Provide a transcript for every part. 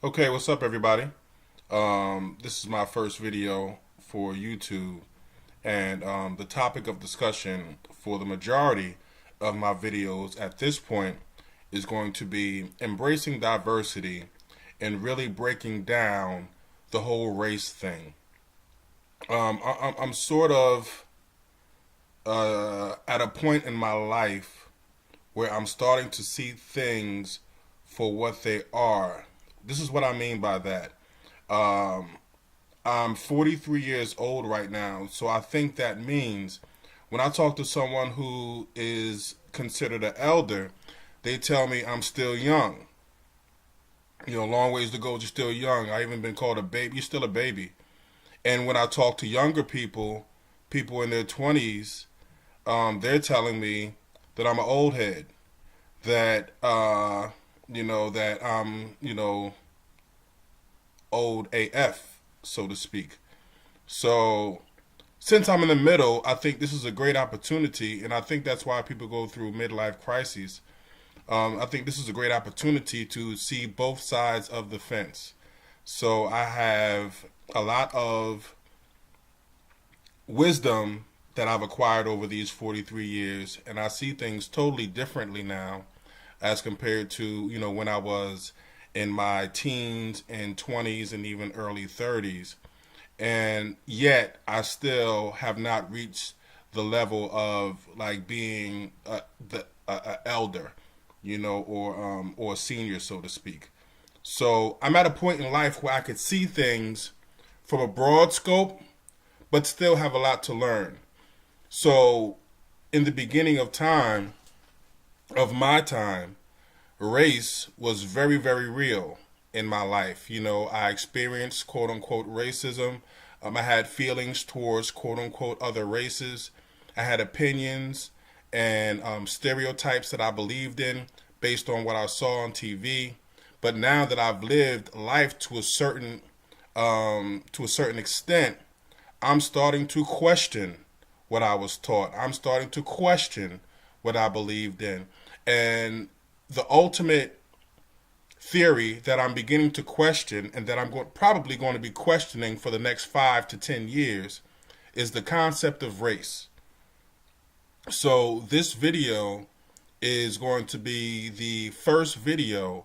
Okay, what's up, everybody? This is my first video for YouTube, and the topic of discussion for the majority of my videos at this point is going to be embracing diversity and really breaking down the whole race thing. I'm sort of at a point in my life where I'm starting to see things for what they are. This is what I mean by that. Um, I'm 43 years old right now, so I think that means when I talk to someone who is considered an elder, they tell me I'm still young. Long ways to go, you're still young. I even been called a baby. You're still a baby. And when I talk to younger people, people in their 20s, they're telling me that I'm an old head, that that I'm old AF, so to speak. So since I'm in the middle, I think this is a great opportunity, and I think that's why people go through midlife crises. I think this is a great opportunity to see both sides of the fence. So I have a lot of wisdom that I've acquired over these 43 years, and I see things totally differently now as compared to, when I was in my teens and 20s and even early 30s. And yet I still have not reached the level of like being a elder, or a senior, so to speak. So I'm at a point in life where I could see things from a broad scope, but still have a lot to learn. So in the beginning of my time, race was very, very real in my life. I experienced quote unquote racism. I had feelings towards quote unquote other races. I had opinions and stereotypes that I believed in based on what I saw on TV. But now that I've lived life to a certain extent, I'm starting to question what I was taught. I'm starting to question what I believed in. And the ultimate theory that I'm beginning to question, and that probably going to be questioning for the next 5 to 10 years, is the concept of race. So this video is going to be the first video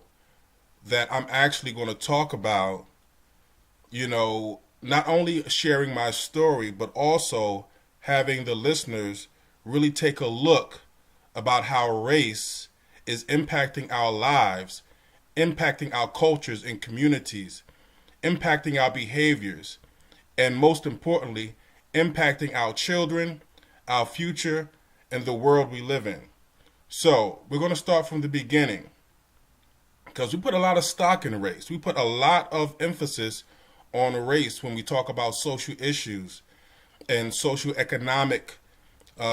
that I'm actually going to talk about, not only sharing my story, but also having the listeners really take a look about how race is impacting our lives, impacting our cultures and communities, impacting our behaviors, and most importantly, impacting our children, our future, and the world we live in. So we're going to start from the beginning, because we put a lot of stock in race. We put a lot of emphasis on race when we talk about social issues and social economic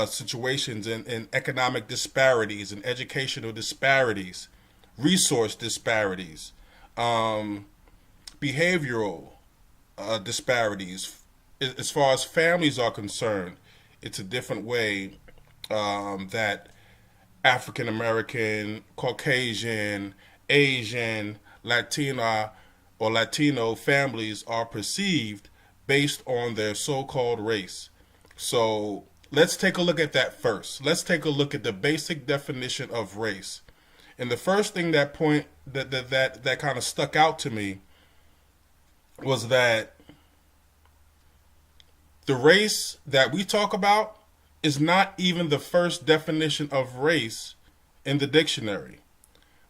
situations, and economic disparities and educational disparities, resource disparities, behavioral disparities. As far as families are concerned, it's a different way that African American, Caucasian, Asian, Latina, or Latino families are perceived based on their so-called race. So let's take a look at that first. Let's take a look at the basic definition of race. And the first thing that kind of stuck out to me was that the race that we talk about is not even the first definition of race in the dictionary.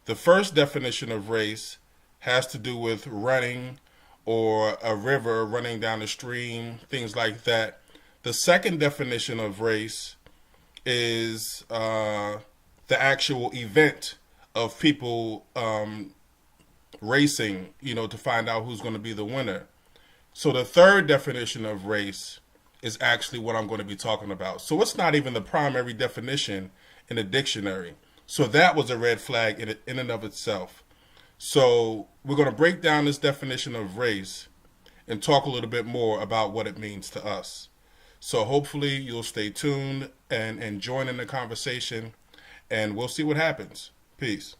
The first definition of race has to do with running, or a river running down a stream, things like that. The second definition of race is the actual event of people racing, to find out who's going to be the winner. So the third definition of race is actually what I'm going to be talking about. So it's not even the primary definition in the dictionary. So that was a red flag in and of itself. So we're going to break down this definition of race and talk a little bit more about what it means to us. So hopefully you'll stay tuned and join in the conversation, and we'll see what happens. Peace.